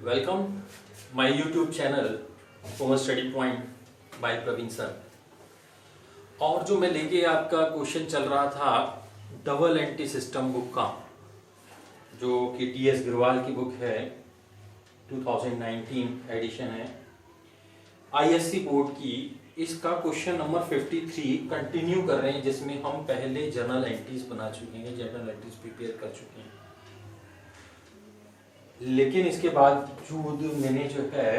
Welcome my YouTube channel commerce study point by Praveen sir. और जो मैं लेके आपका क्वेश्चन चल रहा था डबल एंटी सिस्टम बुक का, जो कि टीएस गिरवाल की बुक है, 2019 एडिशन है आईएससी बोर्ड की। इसका क्वेश्चन नंबर 53 कंटिन्यू कर रहे हैं, जिसमें हम पहले जर्नल एंट्रीज बना चुके हैं, जर्नल एंट्रीज प्रिपेयर कर चुके हैं। लेकिन इसके बावजूद मैंने जो है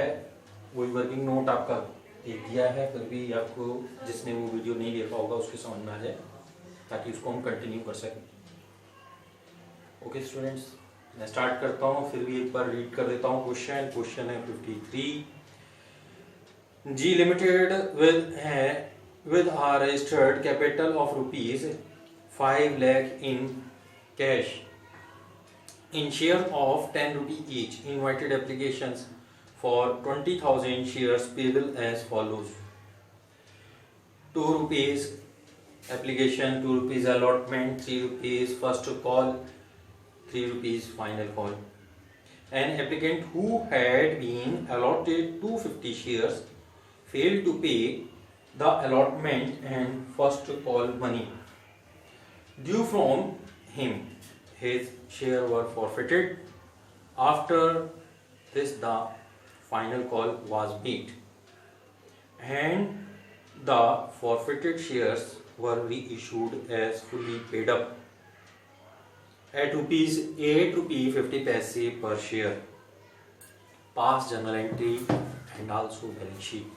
वही वर्किंग नोट आपका दे दिया है, फिर भी आपको जिसने वो वीडियो नहीं देखा होगा उसके समझ में आ जाए, ताकि उसको हम कंटिन्यू कर सकें। ओके स्टूडेंट्स, मैं स्टार्ट करता हूँ, फिर भी एक बार रीड कर देता हूँ क्वेश्चन। क्वेश्चन है 53। जी limited with a registered capital of rupees 5 lakh in cash in share of 10 rupee each, invited applications for 20,000 shares payable as follows: 2 rupees application, 2 rupees allotment, 3 rupees first call, 3 rupees final call. An applicant who had been allotted 250 shares failed to pay the allotment and first call money due from him. His share were forfeited. After this, the final call was made, and the forfeited shares were reissued as fully paid up at rupees 8.50 per share. Pass journal entry and also balance sheet.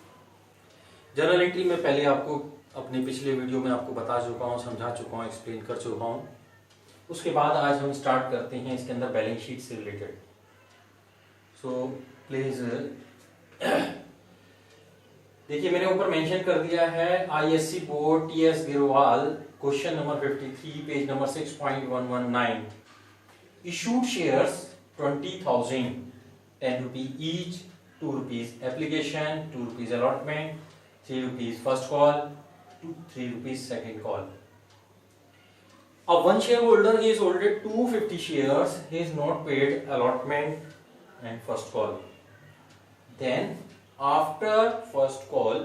Journal entry में पहले आपको अपने पिछले video में आपको बता चुका हूँ, समझा चुका हूँ, एक्सप्लेन कर चुका हूँ। उसके बाद आज हम स्टार्ट करते हैं इसके अंदर बैलेंस शीट से रिलेटेड। सो प्लीज देखिए, मैंने ऊपर मेंशन कर दिया है ISC board TS Grewal, question number 53, page number 6.119। Issued shares 20,000, 10 rupee each, 2 rupees application, 2 rupees allotment, 3 rupees first call, 3 rupees second call. One shareholder he is holding 250 shares, he is not paid allotment and first call. Then after first call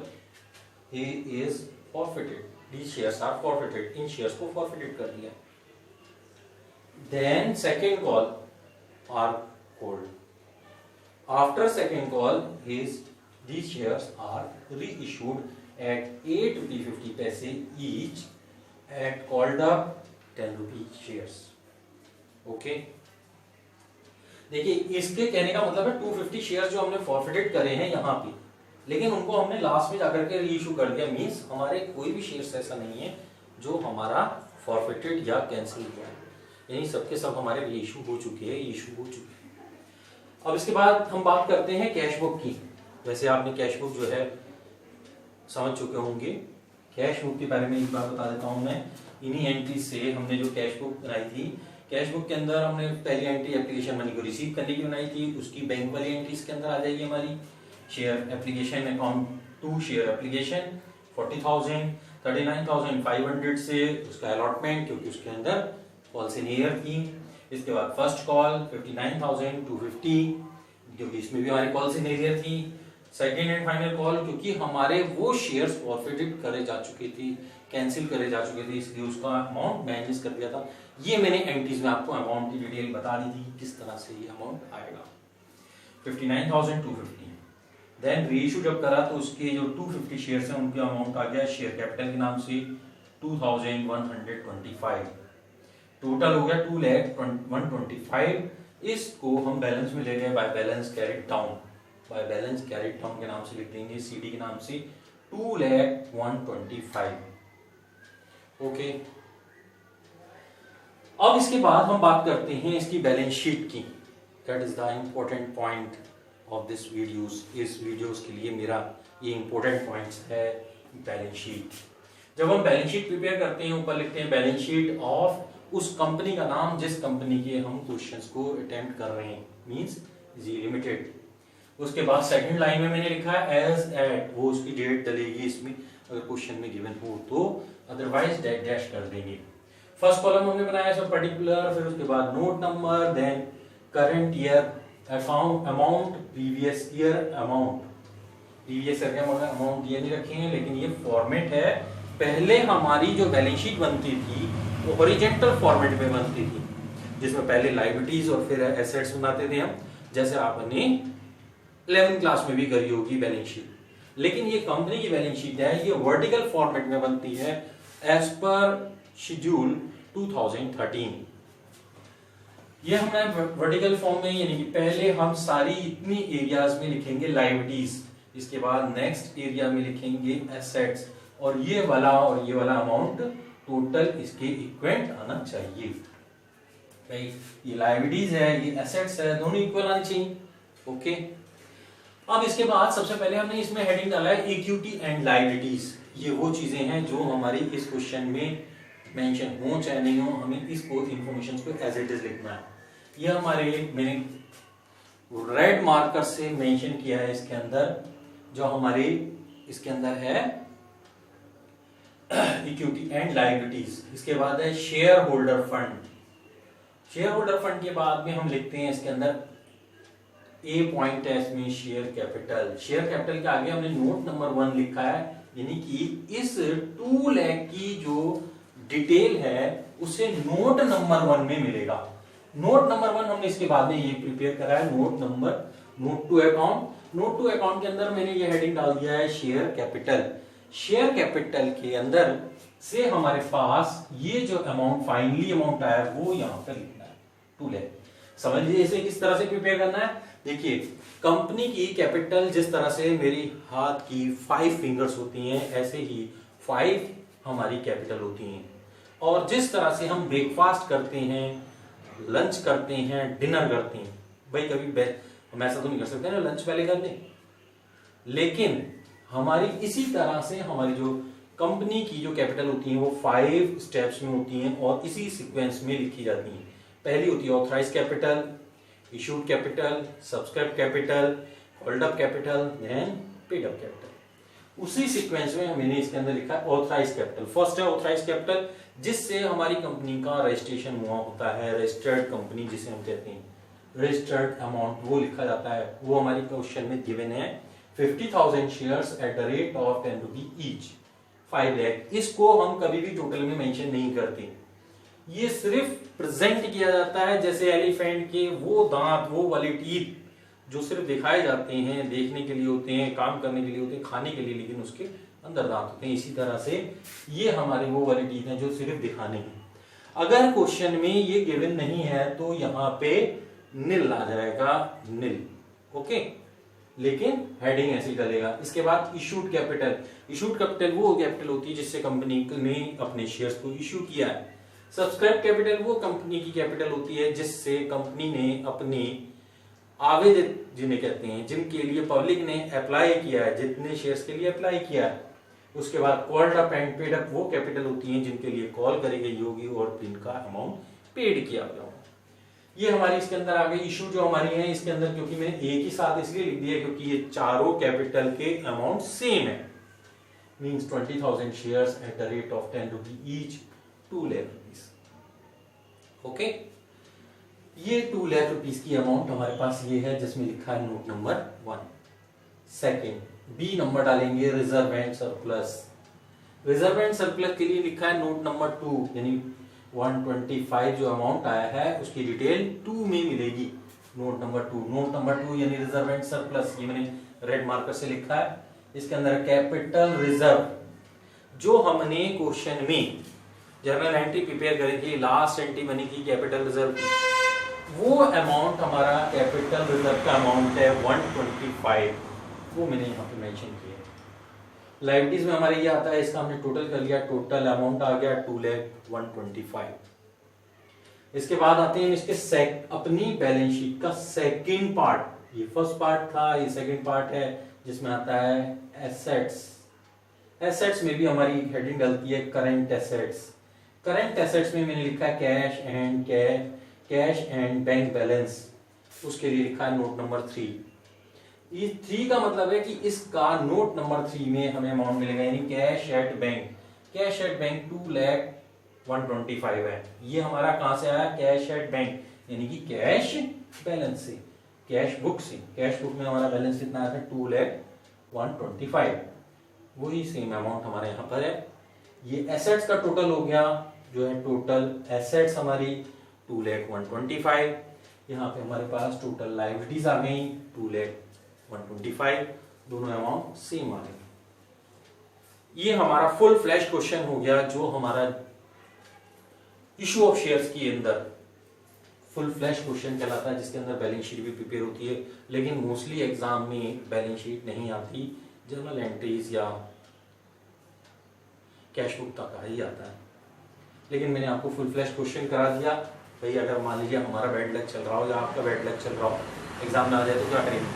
he is forfeited. These shares are forfeited. In shares को forfeited कर दिया. Then second call are called. After second call, these shares are reissued at 8.50 each at called up 10 rupee shares. Okay. देखिए, इसके कहने का मतलब है 250 shares जो हमने फॉरफिटेड करे हैं यहाँ पे, लेकिन उनको हमने लास्ट में जाकर के रीइश्यू कर दिया। मींस हमारे कोई भी शेयर्स ऐसा नहीं है जो हमारा फॉरफिटेड या कैंसिल हुआ है, यानी सबके सब हमारे रीइश्यू हो चुके हैं, इशू हो चुके हैं। अब इसके बाद हम बात करते हैं कैश बुक की। वैसे आपने कैश बुक जो है समझ चुके होंगे। कैश बुक के बारे में एक बार बता देता हूं मैं। इन्हीं एंट्री से हमने जो कैश बुक बनाई थी, कैश बुक के अंदर हमने पहली एंट्री एप्लीकेशन मनी को रिसीव करने की बनाई थी, उसकी बैंक वाली एंट्री इसके अंदर आ जाएगी हमारी। Share application account 2 share application 40,000, 39,500 से उसका अलॉटमेंट, क्योंकि उसके अंदर पॉलिसी थी। इसके बाद फर्स्ट कॉल 59,250, क्योंकि इसमें भी हमारी कॉल सिग्नेचर थी। सेकंड एंड फाइनल कॉल, क्योंकि हमारे वो शेयर्स फॉरफिटेड करे जा चुके थे, कैंसिल करे जा चुके थे, इसलिए उसका अमाउंट मैनेज कर दिया था। ये मैंने एंट्रीज में आपको अमाउंट की डिटेल बता दी थी, किस तरह से ये अमाउंट आएगा। 59,250। देन रीइश्यू जब करा तो उसके जो 250 शेयर्स हैं उनका अमाउंट आ गया शेयर कैपिटल के नाम से 2,125। टोटल हो गया 2,125। इसको हम बैलेंस में ले गए by balance carried down. By balance carried down के नाम से लिख देंगे, सीडी के नाम से 2,125। ओके। अब इसके बाद हम बात करते हैं इसकी बैलेंस शीट की। That is the important point of this videos. इस वीडियोस के लिए मेरा ये इंपॉर्टेंट पॉइंट्स है बैलेंस शीट। जब हम बैलेंस शीट प्रिपेयर करते हैं, ऊपर लिखते हैं बैलेंस शीट ऑफ उस कंपनी का नाम जिस कंपनी के हम क्वेश्चंस को अटेम्प्ट कर रहे हैं, मींस जी लिमिटेड। उसके बाद सेकंड लाइन में मैंने लिखा है एज एट, वो उसकी डेट डलेगी इसमें अगर क्वेश्चन में गिवन हो तो, अदरवाइज डैश कर देंगे। फर्स्ट कॉलम हमने बनाया सब पर्टिकुलर, फिर उसके बाद note number, then current year amount previous year का अमाउंट ये नहीं रखे हैं, लेकिन ये फॉर्मेट है। पहले हमारी जो बैलेंस शीट बनती थी वो हॉरिजॉन्टल फॉर्मेट में बनती थी, जिसमें पहले लायबिलिटीज और फिर एसेट्स बनाते थे हम, जैसे आपने 11th क्लास में भी करी होगी बैलेंस शीट। लेकिन ये कंपनी की बैलेंस शीट है, ये वर्टिकल फॉर्मेट में बनती है एज पर शेड्यूल 2013। ये हमने वर्टिकल फॉर्म में, यानी कि पहले हम सारी इतनी एरियाज में लिखेंगे लायबिलिटीज, इसके बाद नेक्स्ट एरिया में लिखेंगे एसेट्स, और ये वाला अमाउंट टोटल इसके इक्वल आना चाहिए। भाई ये लायबिलिटीज है, ये एसेट्स है, दोनों इक्वल आने चाहिए। ओके, अब इसके बाद सबसे पहले हमने इसमें हेडिंग डाला है इक्विटी एंड लायबिलिटीज। ये वो चीजें हैं जो हमारी इस क्वेश्चन में मेंशन हो चाहे नहीं हो, हमें इसको इंफॉर्मेशन को एज इट इज लिखना है। ये हमारे मैंने रेड मार्कर से मेंशन किया है इसके अंदर, जो हमारे इसके अंदर है इक्विटी एंड लायबिलिटीज। इसके बाद है share holder fund. Share holder fund के बाद में हम लिखते हैं इसके अंदर ए पॉइंट है इसमें शेयर कैपिटल। शेयर कैपिटल के आगे हमने नोट नंबर 1 लिखा है, यानी कि इस 2 लाख की जो डिटेल है उसे नोट नंबर 1 में मिलेगा। नोट नंबर 1 हमने इसके बाद में ये प्रिपेयर करा है, note to account. Note to account के अंदर मैंने ये हेडिंग डाल दिया है शेयर कैपिटल। शेयर कैपिटल के अंदर से हमारे पास ये जो अमाउंट फाइनली अमाउंट आया है वो यहां पर लिखना है 2 लाख। समझ लीजिए इसे किस तरह से प्रिपेयर करना है। देखिए, कंपनी की कैपिटल जिस तरह से मेरी हाथ की 5 फिंगर्स होती हैं, ऐसे ही 5 हमारी कैपिटल होती हैं। और जिस तरह से हम ब्रेकफास्ट करते हैं, लंच करते हैं, डिनर करते हैं, भाई कभी हम ऐसा तो नहीं कर सकते ना लंच पहले कर लें, लेकिन हमारी इसी तरह से हमारी जो कंपनी की जो कैपिटल होती है वो 5 स्टेप्स में होती हैं और इसी सीक्वेंस में लिखी जाती हैं। पहली होती है authorise capital, issued capital, subscribe capital, hold up capital, then paid up capital. उसी सीक्वेंस में मैंने इसके अंदर लिखा है ऑथराइज कैपिटल। फर्स्ट है ऑथराइज कैपिटल, जिससे हमारी कंपनी का रजिस्ट्रेशन हुआ होता है, रजिस्टर्ड कंपनी जिसे हम कहते हैं, रजिस्टर्ड अमाउंट वो लिखा जाता है। वो हमारी क्वेश्चन में गिवन है 50,000 shares at the rate of 10 rupee each, 5 lakh. इसको हम कभी भी टोटल में मेंशन नहीं करते, ये सिर्फ प्रेजेंट किया जाता है जैसे एलिफेंट के वो दांत, वो वाले टीथ जो सिर्फ दिखाए जाते हैं, देखने के लिए होते हैं, काम करने के लिए होते हैं, खाने के लिए, लेकिन उसके अंदर दांत होते हैं। इसी तरह से ये हमारे वो वाले टीथ हैं जो सिर्फ दिखाने हैं। अगर क्वेश्चन में ये गिवन नहीं है तो यहाँ पे नील आ जाएगा, नील। ओके, लेकिन हेडिंग ऐसे ही डलेगा। इसके बाद इशूड कैपिटल। इशूड कैपिटल वो कैपिटल होती है जिससे कंपनी ने अपने शेयर्स को इशू किया है। सब्सक्राइब कैपिटल वो कंपनी की कैपिटल होती है जिससे कंपनी ने अपने आवेदक जिन्हें कहते हैं, जिनके लिए पब्लिक ने अप्लाई किया है, जितने शेयर्स के लिए अप्लाई किया है। उसके बाद called up and paid up वो कैपिटल होती हैं जिनके लिए कॉल करी गई होगी और जिनका अमाउंट पेड किया गया होगा। ये हमारी इसके अंदर आ गई। इशू जो हमारी है इसके अंदर, क्योंकि मैंने एक ही साथ इसलिए लिख दिया क्योंकि ये चारों कैपिटल के अमाउंट सेम है, means 20,000 shares at the rate of 10 rupee each, 2 lakh rupees. Okay, ये 2 लाख रुपीस की अमाउंट हमारे पास ये है जिसमें लिखा है note number 1। Second, B number डालेंगे reserve and surplus. Reserve and surplus के लिए लिखा है नोट नंबर 2, यानी 125 जो अमाउंट आया है उसकी डिटेल 2 में मिलेगी, नोट नंबर 2। नोट नंबर 2 यानी रिजर्व एंड सरप्लस, ये मैंने रेड मार्कर से लिखा है। इसके अंदर कैपिटल रिजर्व, जो हमने क्वेश्चन में जर्नल एंट्री प्रिपेयर करी थी, लास्ट एंट्री बनी थी कैपिटल रिजर्व की, वो अमाउंट हमारा कैपिटल रिजर्व का अमाउंट है 125, वो मैंने यहाँ पे मेंशन किया। लायबिलिटीज में हमारे ये आता है, इसका हमने टोटल कर लिया, टोटल अमाउंट आ गया 2,125। इसके बाद आते हैं इसके अपनी बैलेंस शीट का सेकंड पार्ट। ये फर्स्ट पार्ट था, ये सेकंड पार्ट है जिसमें आता है एसेट्स। एसेट्स में भी हमारी हेडिंग डलती है करंट एसेट्स। करंट एसेट्स में मैंने लिखा है कैश एंड बैंक बैलेंस, उसके लिए लिखा है नोट नंबर 3। ये 3 का मतलब है कि इसका नोट नंबर 3 में हमें अमाउंट मिलेगा, यानी cash at bank. Cash at bank 2,125 है। ये हमारा कहां से आया? कैश एट बैंक, यानी कि कैश बैलेंस से। कैश बुक से। कैश बुक में हमारा बैलेंस कितना आया था 2,125, वही सेम अमाउंट हमारे यहाँ पर है। ये एसेट्स का टोटल हो गया, जो है टोटल एसेट्स हमारी 2,125। यहाँ पे हमारे पास टोटल लायबिलिटीज आ गई 2,125, दोनों अमाउंट सेम आ गई। ये हमारा फुल फ्लैश क्वेश्चन हो गया, जो हमारा इशू ऑफ शेयर्स के अंदर फुल फ्लैश क्वेश्चन कहलाता है, जिसके अंदर बैलेंस शीट भी प्रिपेयर होती है। लेकिन मोस्टली एग्जाम में बैलेंस शीट नहीं आती, जर्नल एंट्रीज या कैश बुक तक ही आता है। लेकिन मैंने आपको फुल फ्लैश क्वेश्चन करा दिया। भाई अगर मान लीजिए हमारा बैड लक चल रहा हो या आपका बैड लक चल रहा हो, एग्जाम ना आ जाए तो क्या करेंगे?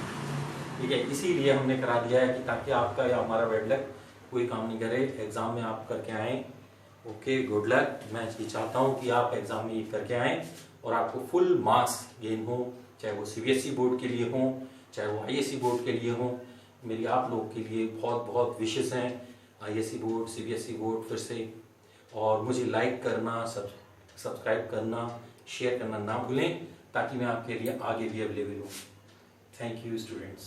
ठीक है, इसीलिए हमने करा दिया है कि ताकि आपका या हमारा बैड लक कोई काम नहीं करे, एग्जाम में आप करके आए। Okay, good luck. मैं ये चाहता हूँ कि आप एग्जाम में ये करके आए और आपको फुल मार्क्स गेन हो, चाहे वो सीबीएसई बोर्ड के लिए हो, चाहे वो आईएससी बोर्ड के लिए हो। मेरी आप लोग के लिए बहुत बहुत विशेष हैं, आईएससी बोर्ड, सीबीएसई बोर्ड फिर से। और मुझे लाइक करना, सब्सक्राइब करना, शेयर करना ना भूलें, ताकि मैं आपके लिए आगे भी अवेलेबल हूँ। Thank you students.